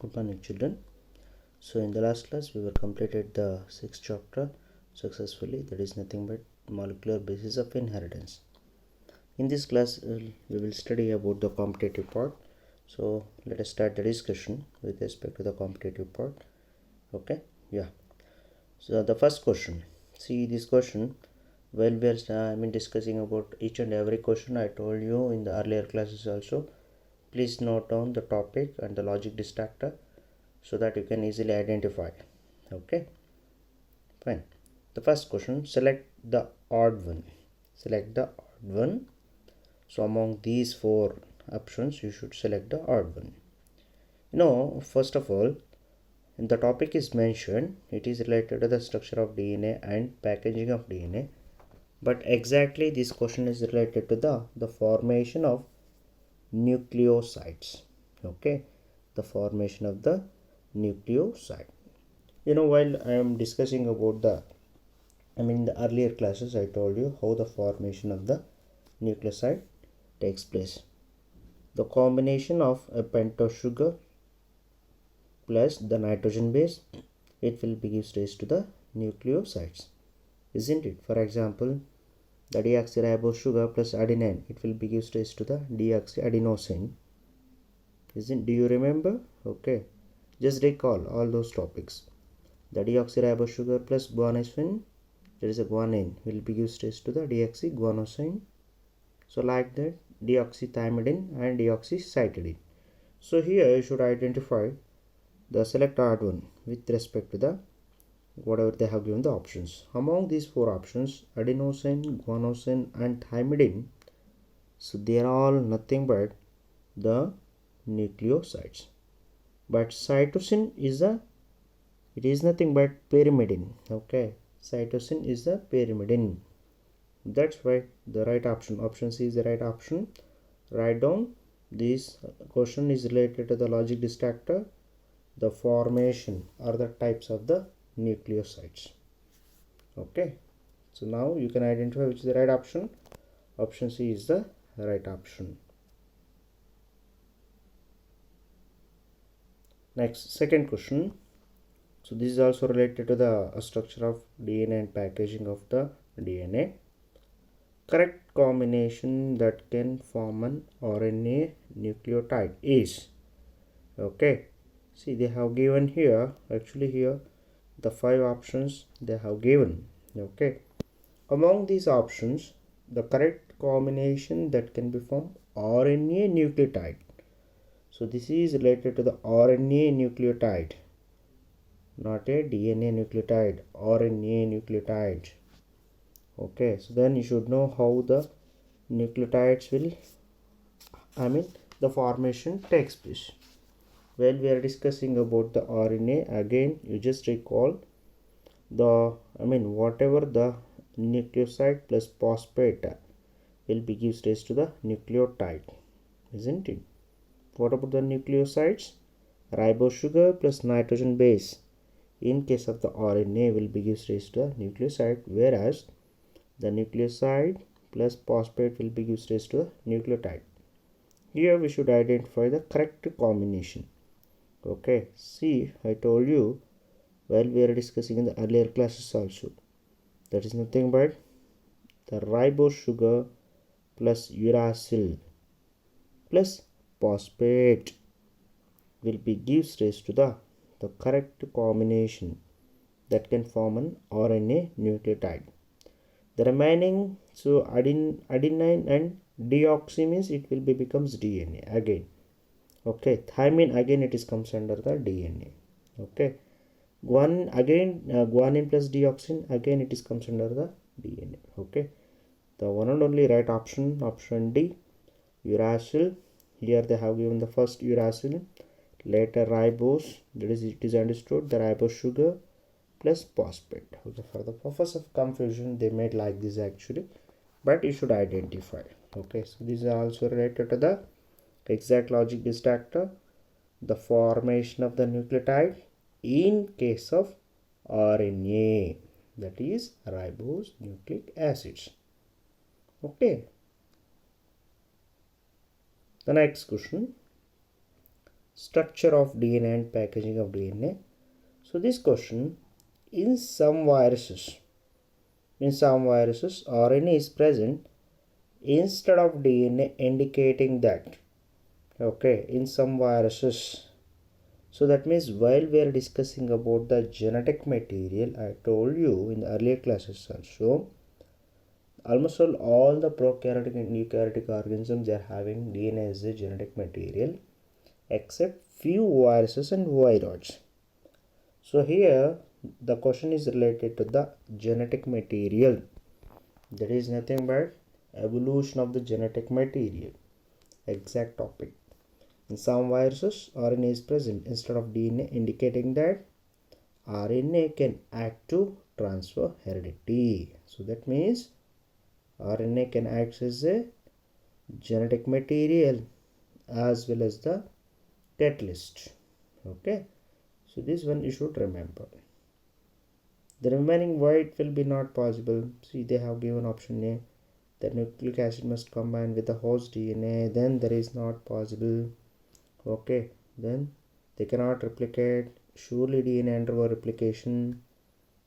Good morning, children. So in the last class we were completed the sixth chapter successfully, that is nothing but molecular basis of inheritance. In this class we will study about the competitive part. So let us start the discussion with respect to the competitive part. Okay, yeah. So the first question, see this question. While we are discussing about each and every question, I told you in the earlier classes also, please note down the topic and the logic distractor so that you can easily identify. Okay, fine. The first question, select the odd one. Select the odd one. So among these four options, you should select the odd one. First of all, the topic is mentioned, it is related to the structure of DNA and packaging of DNA. But exactly this question is related to the formation of nucleosides. Okay, the formation of the nucleoside. While I am discussing about in the earlier classes I told you how the formation of the nucleoside takes place. The combination of a pentose sugar plus the nitrogen base, it will be gives rise to the nucleosides, isn't it? For example, the deoxyribose sugar plus adenine, it will be gives rise to the deoxyadenosine, isn't? Do you remember? Okay, just recall all those topics. The deoxyribose sugar plus guanosine, there is a guanine, will be gives rise to the deoxyguanosine. So like that, deoxythymidine and deoxycytidine. So here you should identify the select odd one with respect to the whatever they have given the options. Among these four options, adenosine, guanosine and thymidine, so they are all nothing but the nucleosides. But cytosine is it is nothing but pyrimidine. Okay, cytosine is the pyrimidine. That's why the right option C is the right option. Write down, this question is related to the logic distractor, the formation or the types of the nucleosides. Okay, so now you can identify which is the right option. Option C is the right option. Next, second question. So this is also related to the structure of DNA and packaging of the DNA. Correct combination that can form an RNA nucleotide is, okay, see they have given here, actually here the 5 options they have given. Okay, among these options, the correct combination that can be formed RNA nucleotide. So this is related to the RNA nucleotide, not a DNA nucleotide, RNA nucleotide. Okay, so then you should know how the nucleotides will, the formation takes place. When we are discussing about the RNA, again you just recall the whatever the nucleoside plus phosphate will be gives rise to the nucleotide, isn't it? What about the nucleosides? Ribose sugar plus nitrogen base in case of the RNA will be gives rise to the nucleoside, whereas the nucleoside plus phosphate will be gives rise to the nucleotide. Here we should identify the correct combination. Okay, see, I told you while we are discussing in the earlier classes also, that is nothing but the ribose sugar plus uracil plus phosphate will be gives rise to the correct combination that can form an RNA nucleotide. The remaining, so adenine and deoxy means it will be becomes DNA again. Okay, thymine again it is comes under the DNA. Okay, guanine again, guanine plus deoxin again it is comes under the DNA. Okay, the one and only right option, option D, uracil. Here they have given the first uracil, later ribose, that is it is understood the ribose sugar plus phosphate. Okay, for the purpose of confusion they made like this actually, but you should identify. Okay, so this is also related to the exact logic distractor, the formation of the nucleotide in case of RNA, that is ribose nucleic acids. Okay, the next question, structure of DNA and packaging of DNA. So this question, in some viruses, RNA is present instead of DNA, indicating that, okay, in some viruses. So that means while we are discussing about the genetic material, I told you in the earlier classes also, almost all the prokaryotic and eukaryotic organisms are having DNA as a genetic material, except few viruses and viroids. So here the question is related to the genetic material. That is nothing but evolution of the genetic material. Exact topic. In some viruses, RNA is present instead of DNA, indicating that RNA can act to transfer heredity. So that means RNA can act as a genetic material as well as the catalyst. Okay. So this one you should remember. The remaining why it will be not possible. See, they have given option A. The nucleic acid must combine with the host DNA. Then there is not possible. Okay. Then they cannot replicate. Surely DNA undergo replication.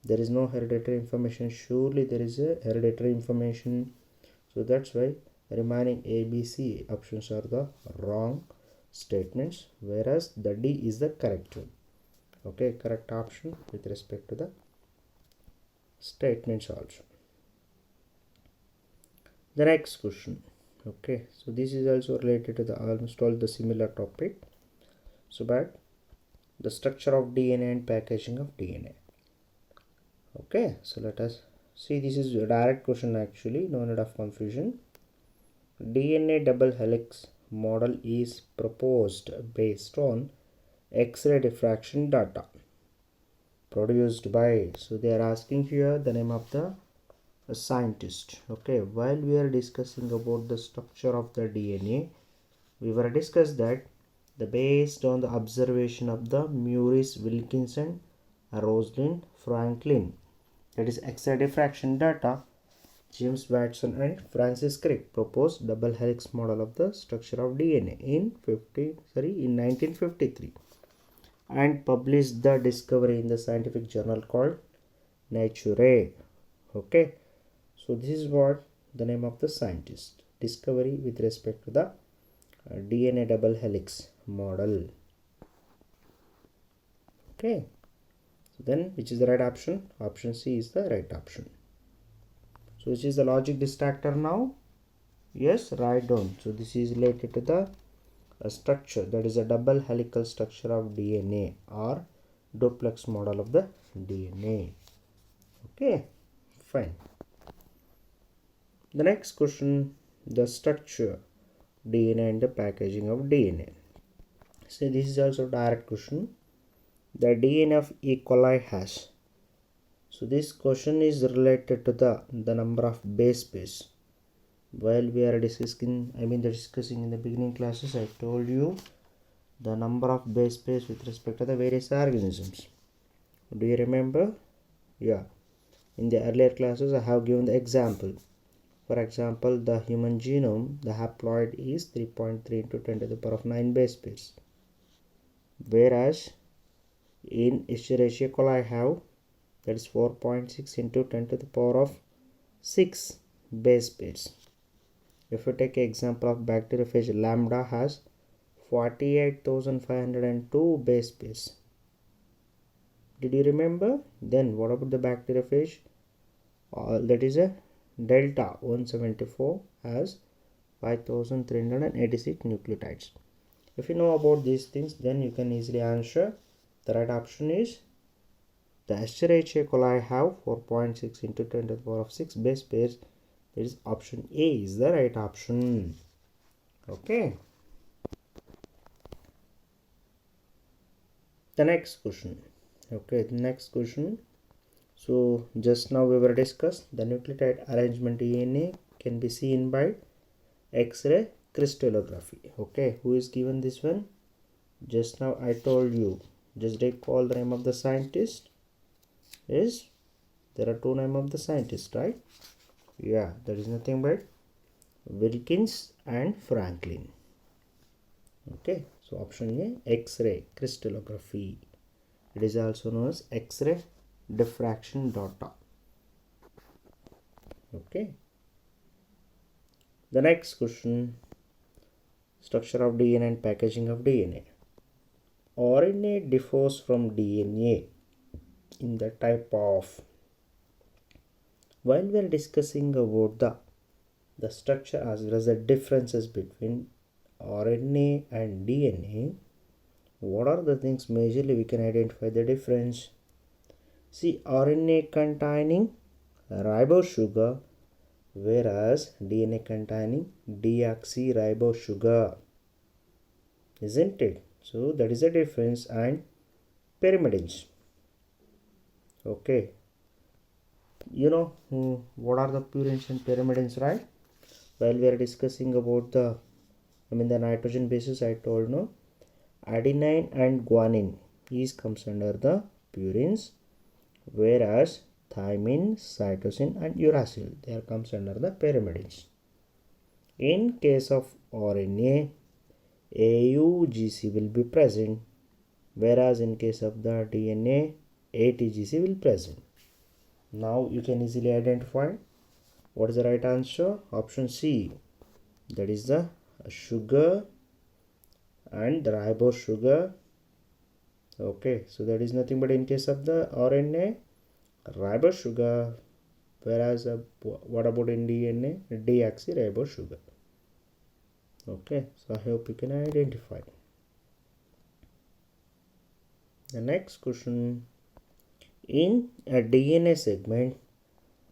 There is no hereditary information. Surely there is a hereditary information. So that's why remaining A, B, C options are the wrong statements, whereas the D is the correct one. Okay, correct option with respect to the statements also. The next question. Okay, so this is also related to the almost all the similar topic. So but the structure of DNA and packaging of DNA. Okay, so let us see, this is a direct question actually, no need of confusion. DNA double helix model is proposed based on X-ray diffraction data produced by, so they are asking here the name of the scientist. Okay, while we are discussing about the structure of the DNA, we were discussed that the based on the observation of the Maurice Wilkinson, Rosalind Franklin, that is X-ray diffraction data, James Watson and Francis Crick proposed double helix model of the structure of DNA in 1953 and published the discovery in the scientific journal called Nature. Okay, so this is what the name of the scientist, discovery with respect to the DNA double helix model. Okay, so then which is the right option? Option C is the right option. So which is the logic distractor now? Yes, write down. So this is related to the structure, that is a double helical structure of DNA or duplex model of the DNA. Okay, fine. The next question, the structure DNA and the packaging of DNA. So this is also a direct question. The DNA of E. coli has. So this question is related to the number of base pairs. While we are discussing in the beginning classes, I told you the number of base pairs with respect to the various organisms. Do you remember? Yeah. In the earlier classes, I have given the example. For example, the human genome, the haploid is 3.3 into 10 to the power of 9 base pairs. Whereas in Escherichia coli I have, that is 4.6 into 10 to the power of 6 base pairs. If you take an example of bacteriophage, lambda has 48,502 base pairs. Did you remember? Then what about the bacteriophage? That is a delta 174 has 5,386 nucleotides. If you know about these things, then you can easily answer. The right option is the Escherichia coli have 4.6 into 10 to the power of 6 base pairs. That is option A is the right option. Okay. The next question. Okay, the next question. So just now we were discussed the nucleotide arrangement DNA can be seen by X-ray crystallography. Okay, who is given this one? Just now I told you. Just recall the name of the scientist. Is there are two names of the scientist, right? Yeah, that is nothing but Wilkins and Franklin. Okay, So option A, X-ray crystallography. It is also known as X-ray diffraction data. Okay. The next question, structure of DNA and packaging of DNA. RNA differs from DNA in the type of, while we are discussing about the structure as well as the differences between RNA and DNA, what are the things majorly we can identify the difference? See, RNA containing ribose sugar, whereas DNA containing deoxyribose sugar, isn't it? So that is a difference. And pyrimidines. Okay, you know what are the purines and pyrimidines, right? While we are discussing about the nitrogen bases, I told no, adenine and guanine is comes under the purines, whereas thymine, cytosine and uracil, there comes under the pyrimidines. In case of RNA, AUGC will be present, whereas in case of the DNA, ATGC will present. Now you can easily identify what is the right answer. Option C, that is the sugar and the ribose sugar. Okay, so that is nothing but in case of the RNA, ribose sugar, whereas what about in DNA, deoxyribose sugar. Okay, so I hope you can identify. The next question, in a DNA segment,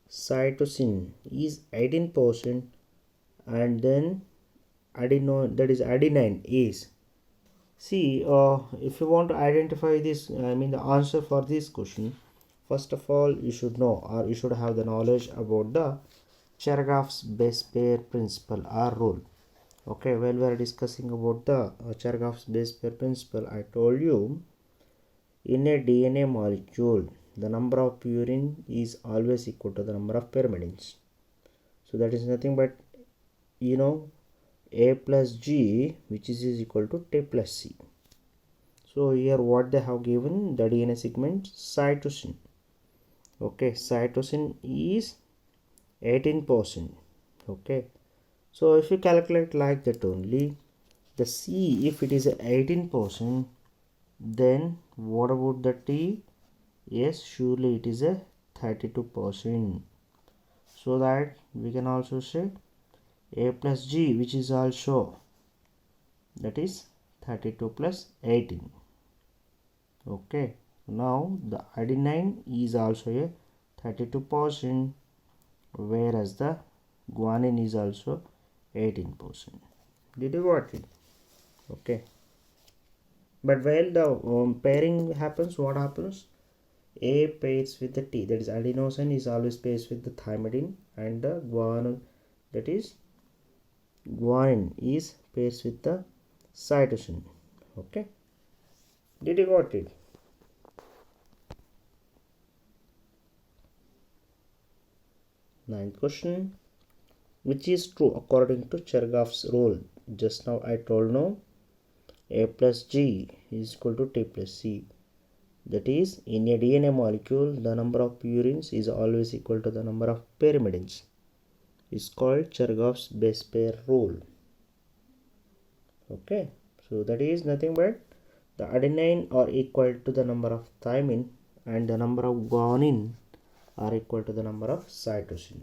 cytosine is 18% and then adenine is, see, if you want to identify this, the answer for this question, first of all you should know, or you should have the knowledge about the Chargaff's base pair principle or rule. Okay, while we are discussing about the Chargaff's base pair principle, I told you in a DNA molecule the number of purine is always equal to the number of pyrimidines. So that is nothing but A plus G, which is equal to T plus C. So here what they have given, the DNA segment cytosine. Okay, cytosine is 18%. Okay, so if you calculate like that only, the C, if it is 18%, then what about the T? Yes, surely it is a 32%. So that we can also say A plus G, which is also, that is 32 plus 18. Okay, now the adenine is also a 32%, whereas the guanine is also 18%. Did you got it? Okay, but while the pairing happens, what happens? A pairs with the T, that is adenosine is always pairs with the thymidine, and the guanine, that is guanine, is pairs with the cytosine. Okay, did you got it? Ninth question, which is true according to Chargaff's rule? Just now I told no, A plus G is equal to T plus C. That is, in a DNA molecule, the number of purines is always equal to the number of pyrimidines. It's called Chargaff's base pair rule. Okay, so that is nothing but the adenine are equal to the number of thymine and the number of guanine are equal to the number of cytosine.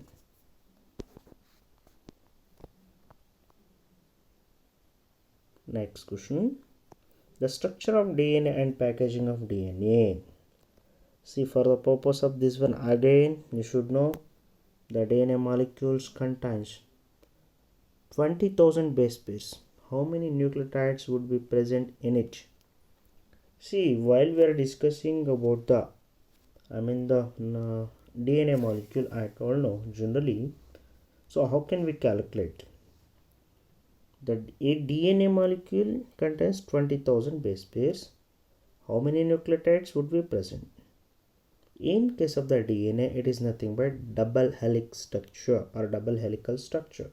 Next question, the structure of DNA and packaging of DNA. See, for the purpose of this one, again you should know the DNA molecules contains 20,000 base pairs. How many nucleotides would be present in it? See, while we are discussing about the DNA molecule, I told no generally. So how can we calculate? That a DNA molecule contains 20,000 base pairs. How many nucleotides would be present? In case of the DNA, it is nothing but double helix structure or double helical structure,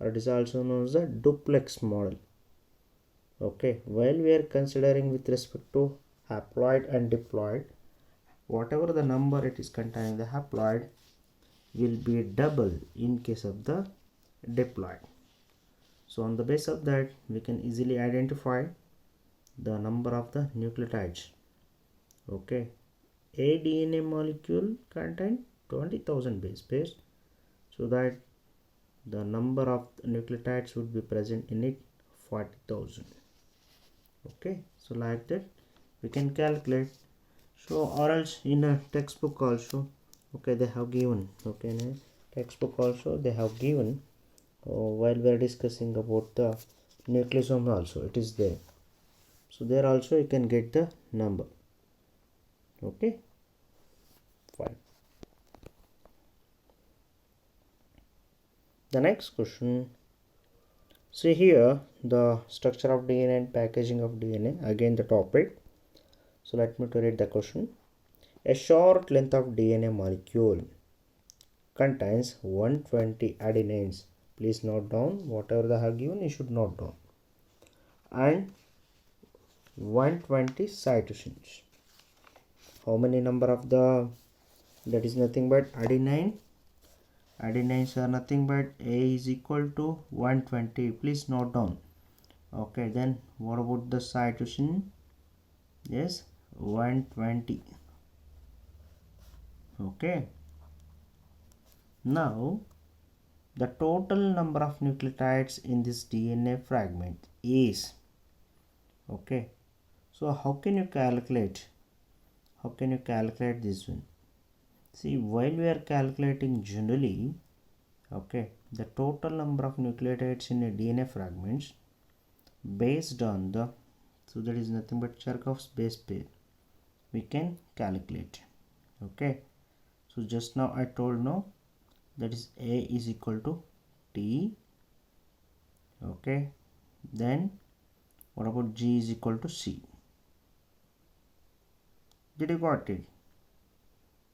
or it is also known as the duplex model. Okay, while we are considering with respect to haploid and diploid, whatever the number it is containing the haploid will be double in case of the diploid. So on the basis of that, we can easily identify the number of the nucleotides. Okay, a DNA molecule contains 20,000 base pairs, so that the number of nucleotides would be present in it 40,000. Okay, so like that we can calculate. So or else in a textbook also, okay, they have given, okay, in a textbook also they have given, while we are discussing about the nucleosome also it is there. So there also you can get the number. Okay, fine. The next question, see here the structure of DNA and packaging of DNA, again the topic. So let me to read the question. A short length of DNA molecule contains 120 adenines. Please note down whatever they have given, you should note down. And 120 cytosines. How many number of the, that is nothing but adenine. Adenines are nothing but A is equal to 120. Please note down. Okay, then what about the cytosine? Yes, 120. Okay. Now the total number of nucleotides in this DNA fragment is, okay, so how can you calculate this one? See, while we are calculating generally, okay, the total number of nucleotides in a DNA fragments based on the, so that is nothing but Chargaff's base pair, we can calculate. Okay, so just now I told no, that is A is equal to T. Okay, then what about G is equal to C? Did you got it?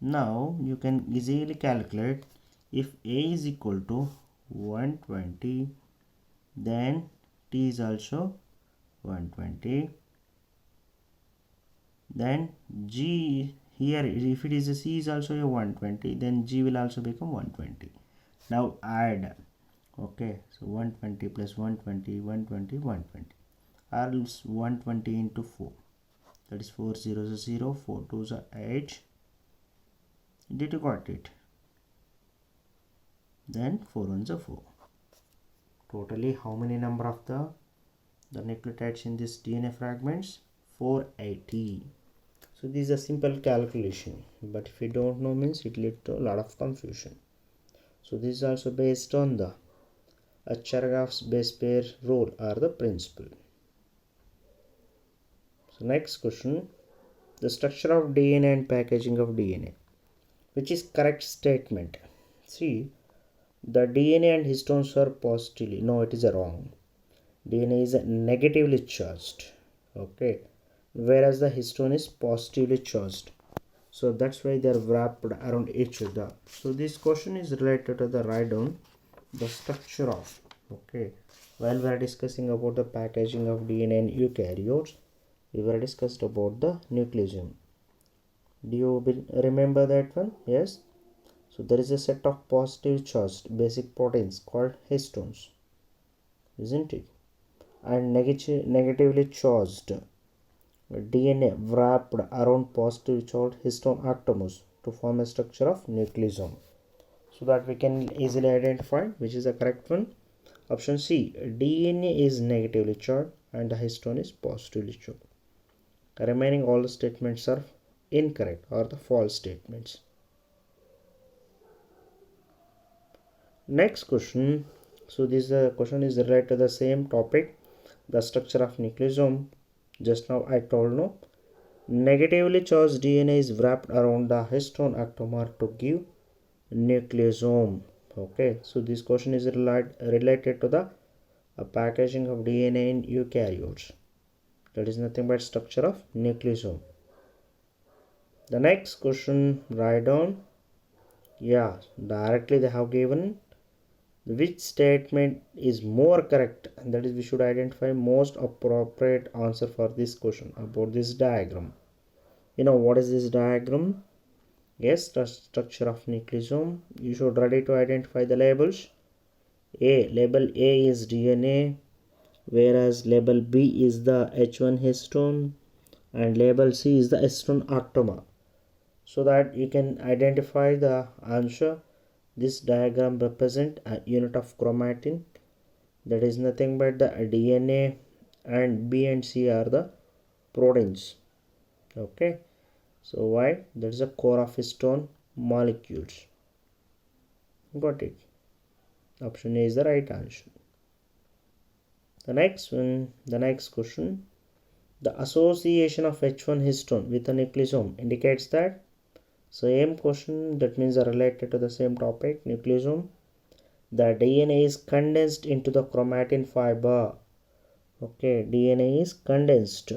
Now you can easily calculate, if A is equal to 120, then T is also 120, then G here, if it is a C is also a 120, then G will also become 120. Now add, okay, so 120 plus 120, 120, 120, or else 120 into 4, that is 4 zeros are 0, 4 twos are 8. Did you got it? Then 4 ones are 4. Totally how many number of the nucleotides in this DNA fragments? 480. So this is a simple calculation, but if you don't know means it leads to a lot of confusion. So this is also based on the Chargaff's base pair rule or the principle. So next question, the structure of DNA and packaging of DNA, which is correct statement. See, the DNA and histones are positively, no, it is a wrong. DNA is negatively charged, okay, whereas the histone is positively charged. So that's why they are wrapped around each other. So this question is related to the write down the structure of, okay, while we are discussing about the packaging of DNA in eukaryotes, we were discussed about the nucleosome. Do you remember that one? Yes. So there is a set of positive charged basic proteins called histones, isn't it? And negatively charged DNA wrapped around positive charged histone atomers to form a structure of nucleosome. So that we can easily identify which is the correct one. Option C, DNA is negatively charged and the histone is positively charged. Remaining all the statements are incorrect or the false statements. Next question. So this question is related to the same topic, the structure of nucleosome. Just now I told no, negatively charged DNA is wrapped around the histone atomer to give nucleosome. Okay, so this question is related to the packaging of DNA in eukaryotes. That is nothing but structure of nucleosome. The next question, write down. Yeah, directly they have given Which statement is more correct? And that is, we should identify most appropriate answer for this question about this diagram. You know what is this diagram? Yes, the structure of nucleosome. You should ready to identify the labels. Label A is DNA, whereas label B is the H1 histone, and label C is the histone octamer. So that you can identify the answer. This diagram represents a unit of chromatin, that is nothing but the DNA, and B and C are the proteins. Okay, so why? That is a core of histone molecules. Got it? Option A is the right answer. The next question. The association of H1 histone with a nucleosome indicates that. Same question, that means are related to the same topic, nucleosome. The DNA is condensed into the chromatin fiber. Okay, DNA is condensed.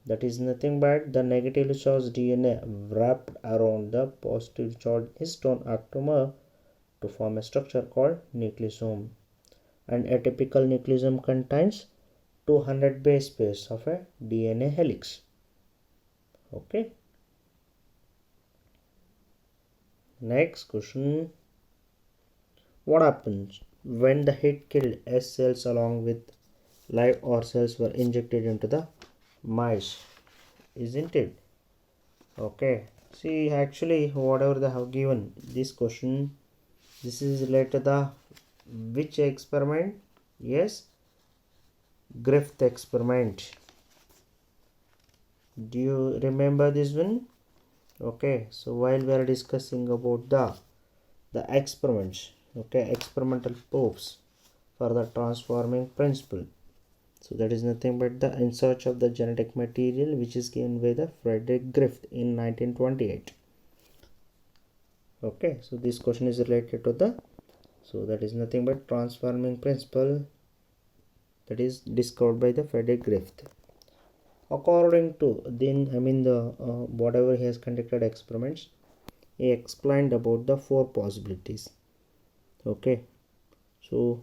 That is nothing but the negatively charged DNA wrapped around the positively charged histone octamer to form a structure called nucleosome. And a typical nucleosome contains 200 base pairs of a DNA helix. Okay. Next question. What happens when the heat-killed S cells along with live R cells were injected into the mice? Isn't it? Okay. See, actually, whatever they have given this question, this is related to the which experiment? Yes, Griffith experiment. Do you remember this one? Okay, so while we are discussing about the experiments, okay, experimental proofs for the transforming principle. So that is nothing but the In Search of the Genetic Material, which is given by the Frederick Griffith in 1928. Okay, so this question is related to the, so that is nothing but transforming principle, that is discovered by the Frederick Griffith. According to whatever he has conducted experiments, he explained about the 4 possibilities. Okay, so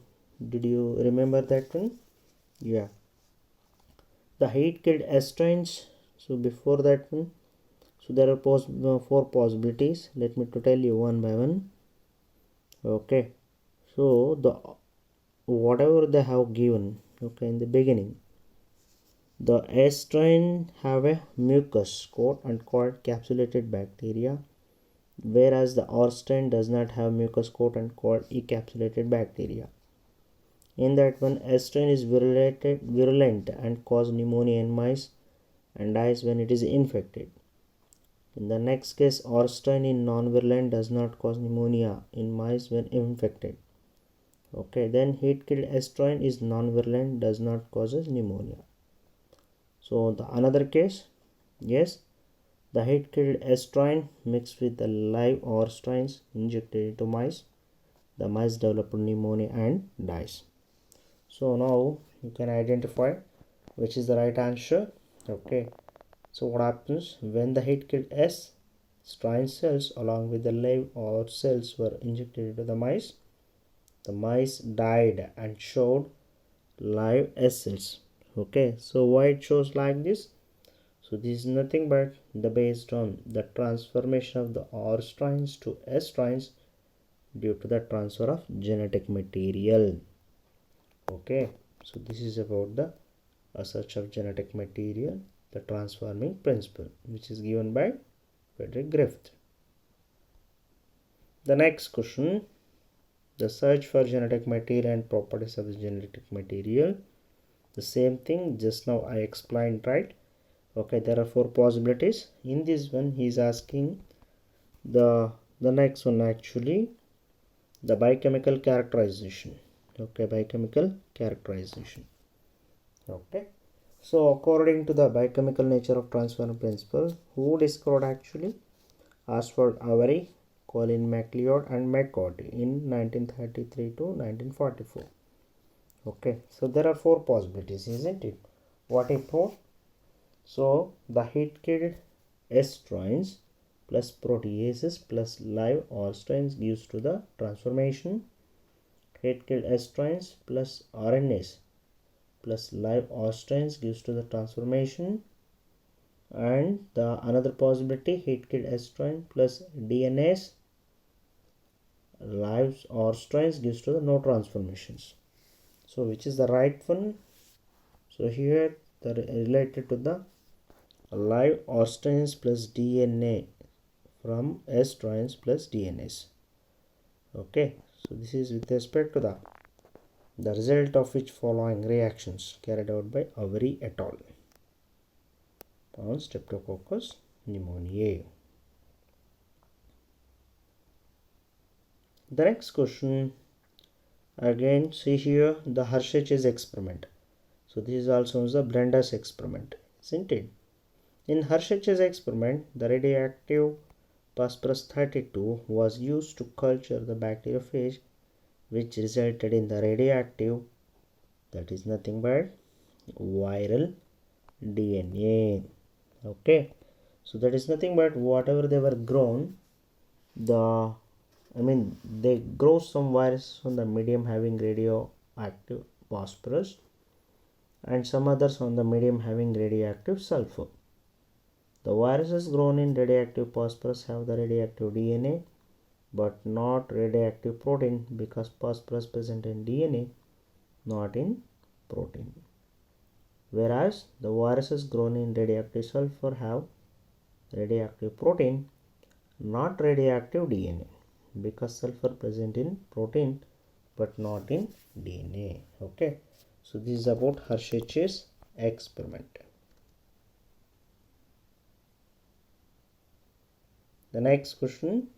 did you remember that one? Yeah, the heat killed estrins. So before that one, so there are 4 possibilities. Let me to tell you one by one. Okay, so the whatever they have given, okay, in the beginning, the estrin have a mucus coat and called capsulated bacteria, whereas the R strain does not have mucus coat and called encapsulated bacteria. In that one, S strain is virulent and cause pneumonia in mice and dies when it is infected. In the next case, R strain is non-virulent, does not cause pneumonia in mice when infected. Okay, then heat-killed S strain is non-virulent, does not cause pneumonia. So the another case, yes, the heat-killed S strain mixed with the live R strains injected into mice. The mice develop pneumonia and dies. So now you can identify which is the right answer. Okay, so what happens when the heat-killed S strain cells along with the live R cells were injected into the mice? The mice died and showed live S cells. Okay, so why it shows like this? So this is nothing but the based on the transformation of the R strains to S strains due to the transfer of genetic material. Okay, so this is about the search of genetic material, the transforming principle, which is given by Frederick Griffith. The next question, the search for genetic material and properties of the genetic material. The same thing just now I explained, right? Okay, there are 4 possibilities. In this one, he is asking the next one, actually, the biochemical characterization. Okay, biochemical characterization. Okay, so according to the biochemical nature of transforming principle, who discovered actually? Ashford Avery, Colin MacLeod and McCarty in 1933 to 1944. Okay, so there are 4 possibilities, isn't it? What if 4? So the heat-killed S strains plus proteases plus live R strains gives to the transformation. heat-killed S strains plus RNAs plus live O strains gives to the transformation, and the another possibility, heat-killed S strain plus DNAs live O strains gives to the no transformations. So which is the right one? So here the related to the live O strains plus DNA from S strains plus DNAs. Okay, so this is with respect to the result of which following reactions carried out by Avery et al. On Streptococcus pneumoniae. The next question, again see here the Hershey's experiment. So this is also the Brenda's experiment, isn't it? In Hershey's experiment, the radioactive phosphorus 32 was used to culture the bacteriophage, which resulted in the radioactive, that is nothing but viral DNA. Okay, so that is nothing but whatever they were grown, they grow some virus on the medium having radioactive phosphorus and some others on the medium having radioactive sulfur. The viruses grown in radioactive phosphorus have the radioactive DNA but not radioactive protein, because phosphorus present in DNA, not in protein. Whereas the viruses grown in radioactive sulfur have radioactive protein, not radioactive DNA, because sulfur present in protein but not in DNA. Okay, so this is about Hershey's experiment. The next question,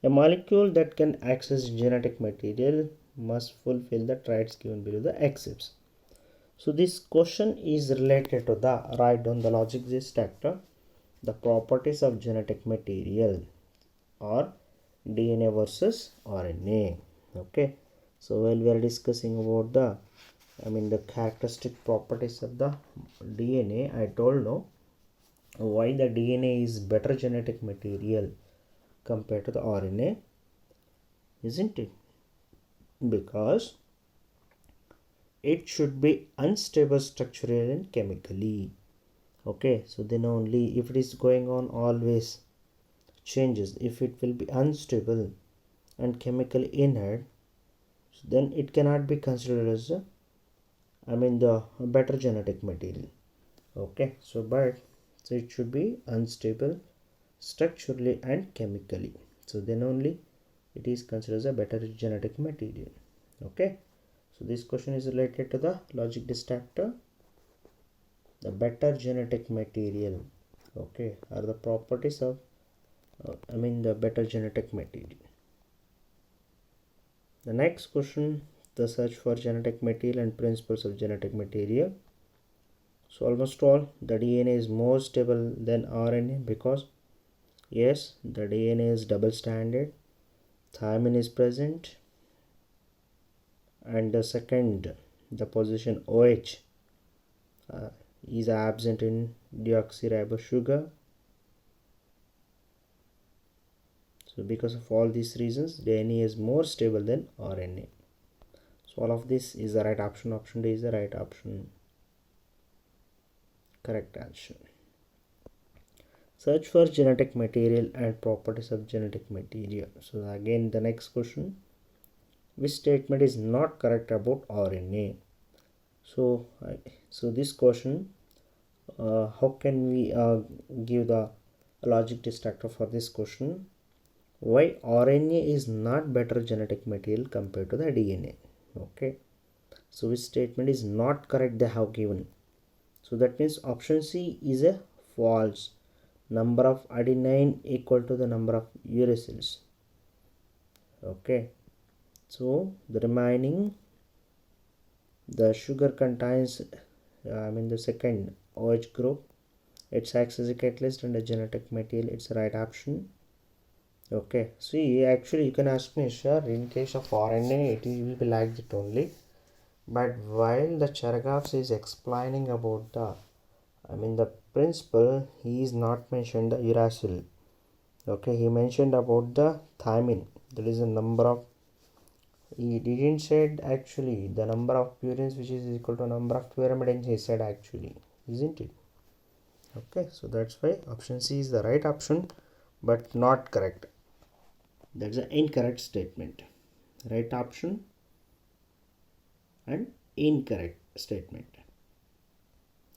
a molecule that can access genetic material must fulfill the traits given below the excepts. So this question is related to the, write down the logic gist actor, the properties of genetic material or DNA versus RNA. Okay, so while we are discussing about the characteristic properties of the DNA, I told no why the DNA is better genetic material compared to the RNA, isn't it? Because it should be unstable structurally and chemically. Okay, so then only if it is going on always changes, if it will be unstable and chemically inert, so then it cannot be considered as the better genetic material. Okay, so it should be unstable structurally and chemically, so then only it is considered as a better genetic material. Okay, so this question is related to the logic distractor, the better genetic material, okay, are the properties of the better genetic material. The next question, the search for genetic material and principles of genetic material. So almost all, the DNA is more stable than RNA because yes, the DNA is double stranded, thymine is present, and the second, the position OH is absent in deoxyribose sugar. So because of all these reasons, DNA is more stable than RNA. So all of this is the right option. Option D is the right option. Correct answer. Search for genetic material and properties of genetic material. So again the next question, which statement is not correct about RNA? So this question, how can we give the logic distractor for this question? Why RNA is not better genetic material compared to the DNA? Okay, so which statement is not correct they have given? So that means option C is a false. Number of adenine equal to the number of uracils. Okay, so the remaining, the sugar contains the second OH group, it acts as a catalyst and a genetic material, it's the right option. Okay, see, actually you can ask me, sir, in case of RNA it will be like that only, but while the Chargaffs is explaining about the principle, he is not mentioned the uracil. Okay, he mentioned about the thymine, that is the number of He didn't said actually the number of purines which is equal to number of pyrimidines, he said actually, isn't it? Okay, so that's why option C is the right option, but not correct. That's an incorrect statement. Right option and incorrect statement.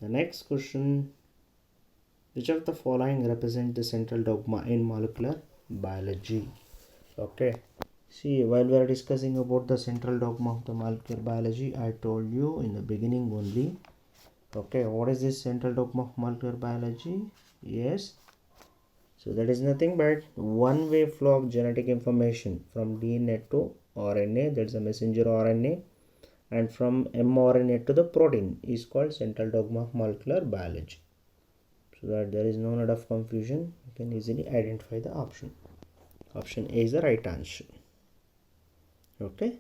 The next question, which of the following represent the central dogma in molecular biology? Okay, see, while we are discussing about the central dogma of the molecular biology, I told you in the beginning only. Okay, what is this central dogma of molecular biology? Yes, so that is nothing but one-way flow of genetic information from DNA to RNA, that's a messenger RNA, and from mRNA to the protein is called central dogma of molecular biology. So that there is no need of confusion, you can easily identify the option. Option A is the right answer. Okay.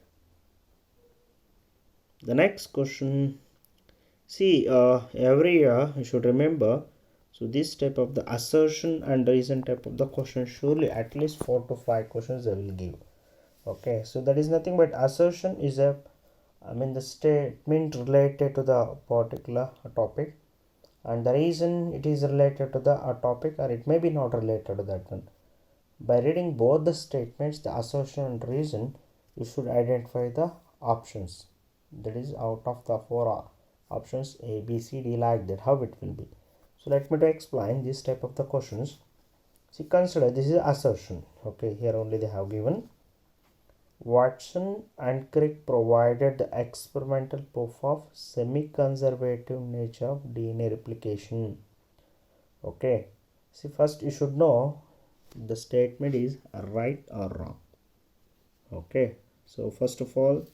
The next question. See, every year you should remember. So this type of the assertion and reason type of the question, surely at least 4 to 5 questions they will give. Okay. So that is nothing but assertion is a, the statement related to the particular topic, and the reason it is related to the topic, or it may be not related to that one. By reading both the statements, the assertion and reason, you should identify the options. That is, out of the 4 options A, B, C, D, like that, how it will be. So let me to explain this type of the questions. See, consider this is assertion. Okay, here only they have given. Watson and Crick provided the experimental proof of semi-conservative nature of DNA replication. Okay, see, first you should know the statement is right or wrong. Okay, so first of all,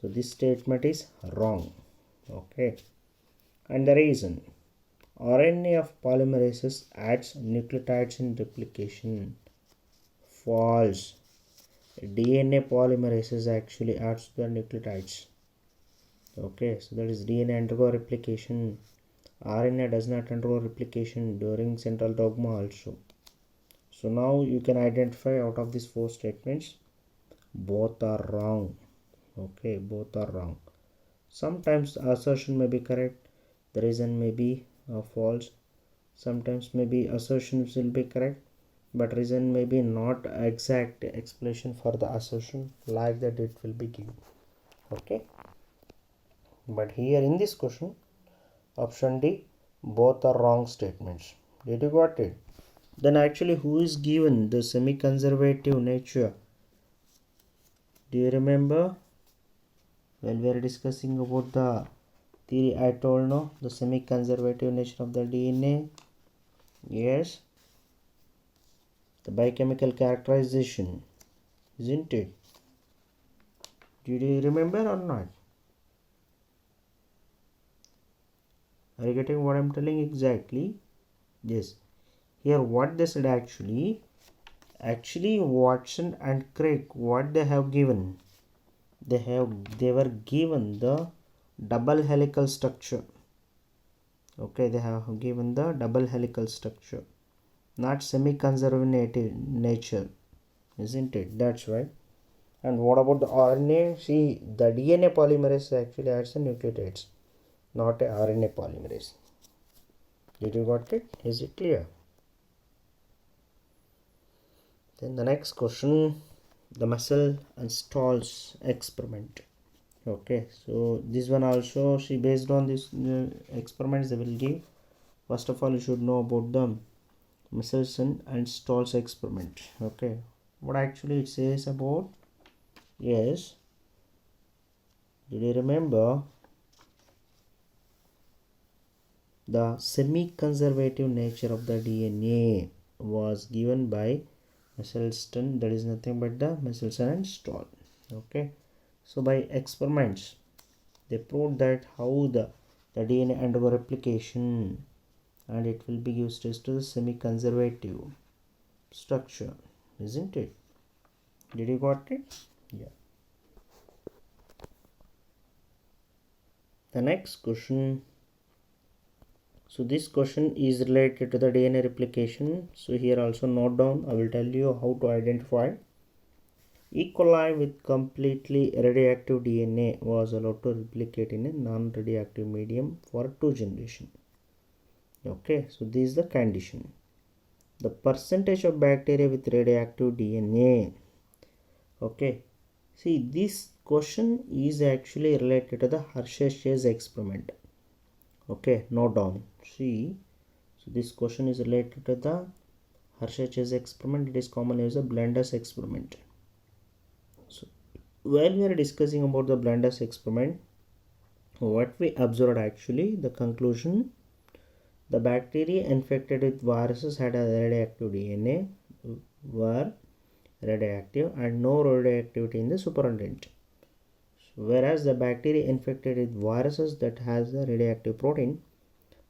so this statement is wrong. Okay, and the reason, RNA of polymerases adds nucleotides in replication. False. DNA polymerases actually adds the nucleotides. Okay, so that is DNA undergo replication. RNA does not undergo replication during central dogma also. So now you can identify out of these 4 statements, both are wrong. Okay, both are wrong. Sometimes assertion may be correct, the reason may be false. Sometimes maybe assertions will be correct, but reason may be not exact explanation for the assertion, like that it will be given. Okay, but here in this question, option D, both are wrong statements. Did you got it? Then actually who is given the semi-conservative nature? Do you remember when we are discussing about the theory? I told no, the semi-conservative nature of the DNA. Yes, the biochemical characterization, isn't it? Did you remember or not? Are you getting what I'm telling exactly? Yes. Here what they said actually Watson and Crick, what they have given, they were given the double helical structure. Okay, they have given the double helical structure, not semi-conservative nature, isn't it? That's right. And what about the RNA? See, the DNA polymerase actually adds the nucleotides, not a RNA polymerase. Did you got it? Is it clear? Then the next question, the Mussel and Stalls experiment. Okay, so this one also, see, based on this experiments they will give. First of all, you should know about the Michelson and Stalls experiment. Okay, what actually it says about? Yes, did you remember the semi-conservative nature of the DNA was given by Michelson, that is nothing but the Michelson and Stahl. Okay, so by experiments they proved that how the DNA undergo replication, and it will be used as to the semi-conservative structure, isn't it? Did you got it? Yeah. The next question, so this question is related to the DNA replication. So here also note down, I will tell you how to identify. E. coli with completely radioactive DNA was allowed to replicate in a non-radioactive medium for 2 generations. Okay, so this is the condition. The percentage of bacteria with radioactive DNA. Okay, see, this question is actually related to the Hershey-Chase experiment. Okay, note down. See, so this question is related to the Hershey-Chase experiment. It is commonly used as a Blender's experiment. So while we are discussing about the Blender's experiment, what we observed actually, the conclusion, the bacteria infected with viruses had a radioactive DNA, were radioactive, and no radioactivity in the superintendent. Whereas the bacteria infected with viruses that has the radioactive protein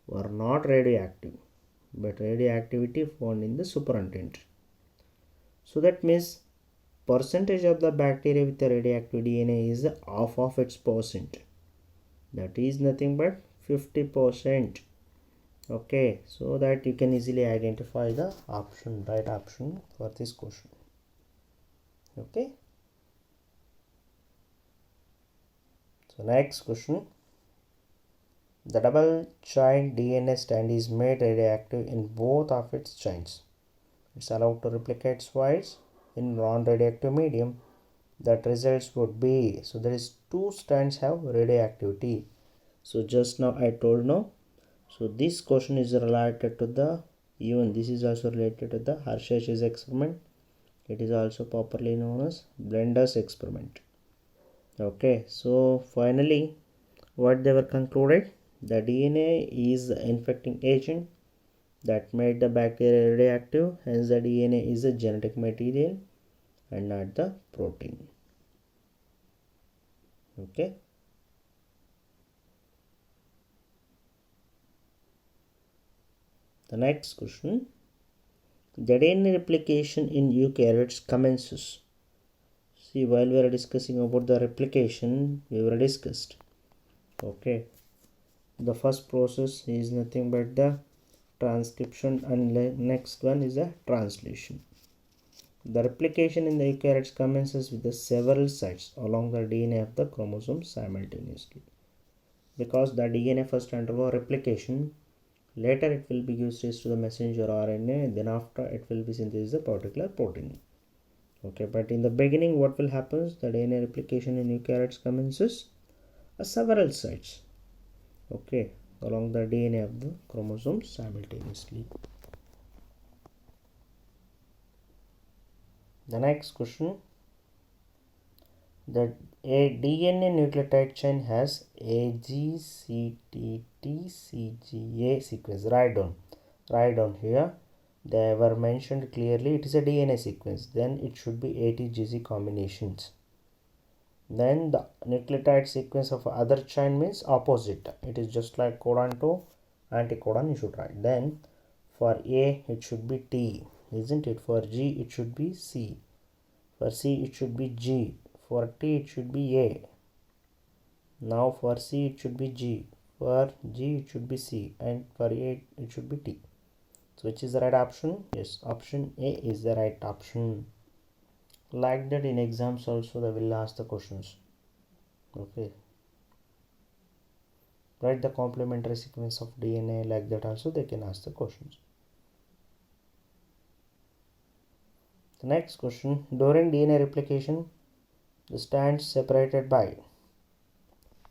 were not radioactive, but radioactivity found in the superintendent. So that means percentage of the bacteria with the radioactive DNA is half of its percent. That is nothing but 50%. Okay, so that you can easily identify the option, right option for this question. Okay. So next question. The double chain DNA strand is made radioactive in both of its chains. It's allowed to replicate twice in non-radioactive medium. That results would be, so there is 2 strands have radioactivity. So just now I told no. So this question is related to the, even this is also related to the Hershey's experiment. It is also popularly known as Blender's experiment. Okay, so finally what they were concluded, the DNA is the infecting agent that made the bacteria radioactive, hence the DNA is a genetic material and not the protein. Okay. The next question, the DNA replication in eukaryotes commences. See, while we are discussing about the replication, we were discussed. Okay, the first process is nothing but the transcription, and next one is the translation. The replication in the eukaryotes commences with the several sites along the DNA of the chromosome simultaneously. Because the DNA first undergo replication, later it will be used to the messenger RNA, then after it will be synthesized a particular protein. Okay, but in the beginning what will happen? The DNA replication in eukaryotes commences at several sites. Okay, along the DNA of the chromosome simultaneously. The next question, that a DNA nucleotide chain has AGCTTCGA sequence. Write down here. They were mentioned clearly. It is a DNA sequence. Then it should be ATGC combinations. Then the nucleotide sequence of other chain means opposite. It is just like codon to anticodon. You should write. Then for A it should be T, isn't it? For G it should be C. For C it should be G. For T it should be A. Now for C it should be G. For G it should be C. And for A it should be T. So which is the right option? Yes, option A is the right option. Like that in exams also they will ask the questions. Okay. Write the complementary sequence of DNA, like that also they can ask the questions. The next question, during DNA replication, the strands separated by.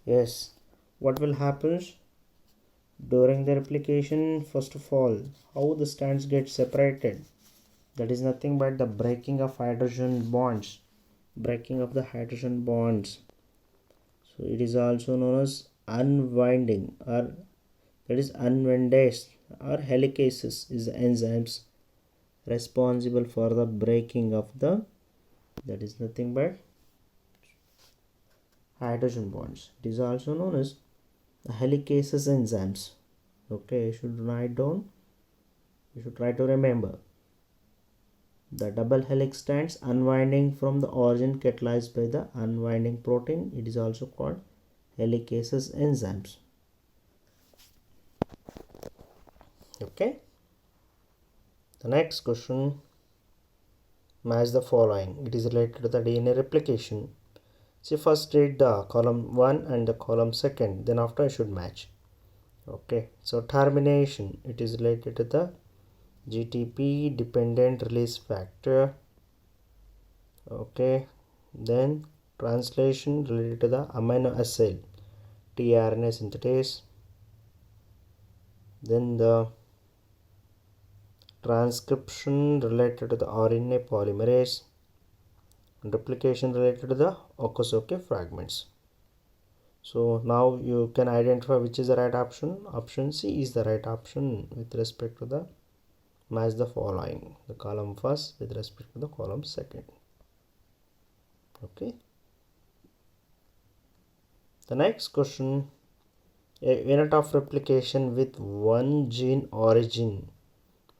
Yes, what will happen during the replication? First of all, how the strands get separated? That is nothing but the breaking of hydrogen bonds. Breaking of the hydrogen bonds. So it is also known as unwinding, or that is unwindase, or helicases is the enzymes responsible for the breaking of the, that is nothing but hydrogen bonds. It is also known as the helicases enzymes. Okay, you should write down, you should try to remember. The double helix strands unwinding from the origin catalyzed by the unwinding protein. It is also called helicases enzymes. Okay. The next question, Match the following. It is related to the DNA replication. See, first read the column 1 and the column 2nd, then after I should match. Okay, so termination, it is related to the GTP dependent release factor. Okay, then translation related to the amino acid tRNA synthetase. Then the transcription related to the RNA polymerase, and replication related to the Okazaki fragments. So now you can identify which is the right option. Option C is the right option with respect to the match the following, the column first with respect to the column second. Okay, the next question, a unit of replication with one gene origin.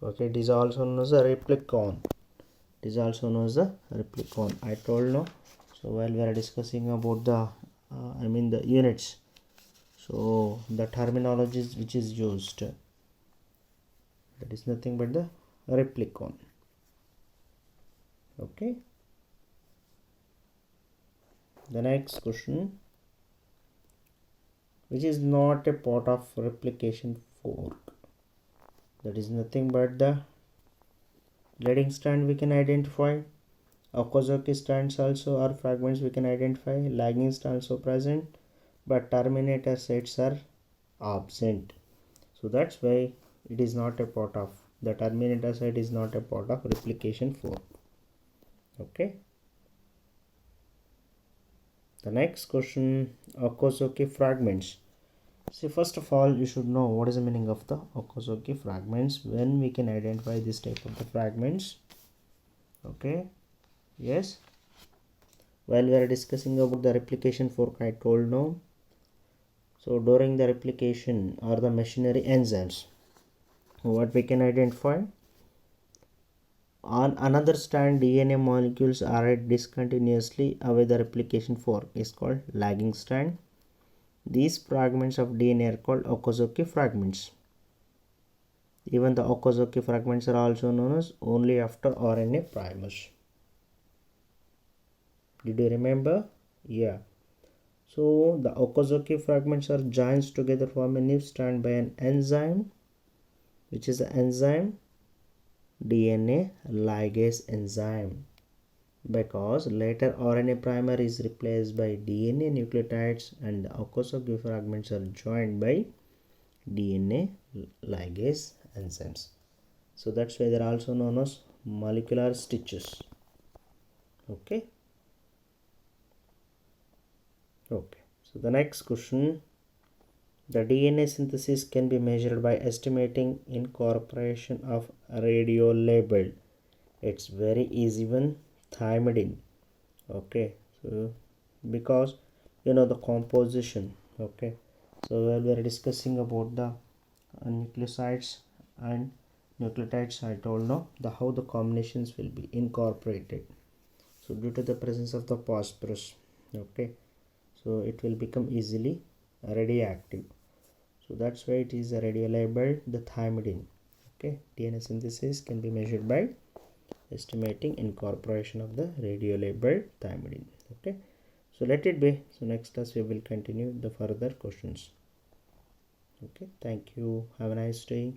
Okay, it is also known as a replicon. It is also known as a replicon. I told no. So while we are discussing about the the units, so the terminologies which is used, that is nothing but the replicon. Okay, the next question, which is not a part of replication fork, that is nothing but the leading strand we can identify, Okazaki strands also or fragments we can identify, lagging strands also present, but terminator sets are absent. So that's why it is not a part of, the terminator site is not a part of replication fork. Okay, the next question, Okazaki fragments. See, first of all you should know what is the meaning of the Okazaki fragments, when we can identify this type of the fragments. Okay, yes, while we are discussing about the replication fork, I told no. So during the replication or the machinery enzymes, what we can identify, on another strand DNA molecules are discontinuously away, the replication fork is called lagging strand. These fragments of DNA are called Okazaki fragments. Even the Okazaki fragments are also known as only after RNA primers. Did you remember? Yeah. So the Okazaki fragments are joined together form a new strand by an enzyme, which is the enzyme DNA ligase enzyme, because later RNA primer is replaced by DNA nucleotides and the Okazaki fragments are joined by DNA ligase enzymes. So that's why they are also known as molecular stitches. Okay. Okay. So the next question, the DNA synthesis can be measured by estimating incorporation of radiolabeled. It's very easy one, thymidine. Okay, so because you know the composition. Okay, so while we are discussing about the nucleosides and nucleotides, I told now the how the combinations will be incorporated. So due to the presence of the phosphorus, okay, so it will become easily radioactive. So that's why it is radiolabeled the thymidine. Okay, DNA synthesis can be measured by estimating incorporation of the radiolabeled thymidine. Okay, so let it be. So next class we will continue the further questions. Okay, thank you, have a nice day.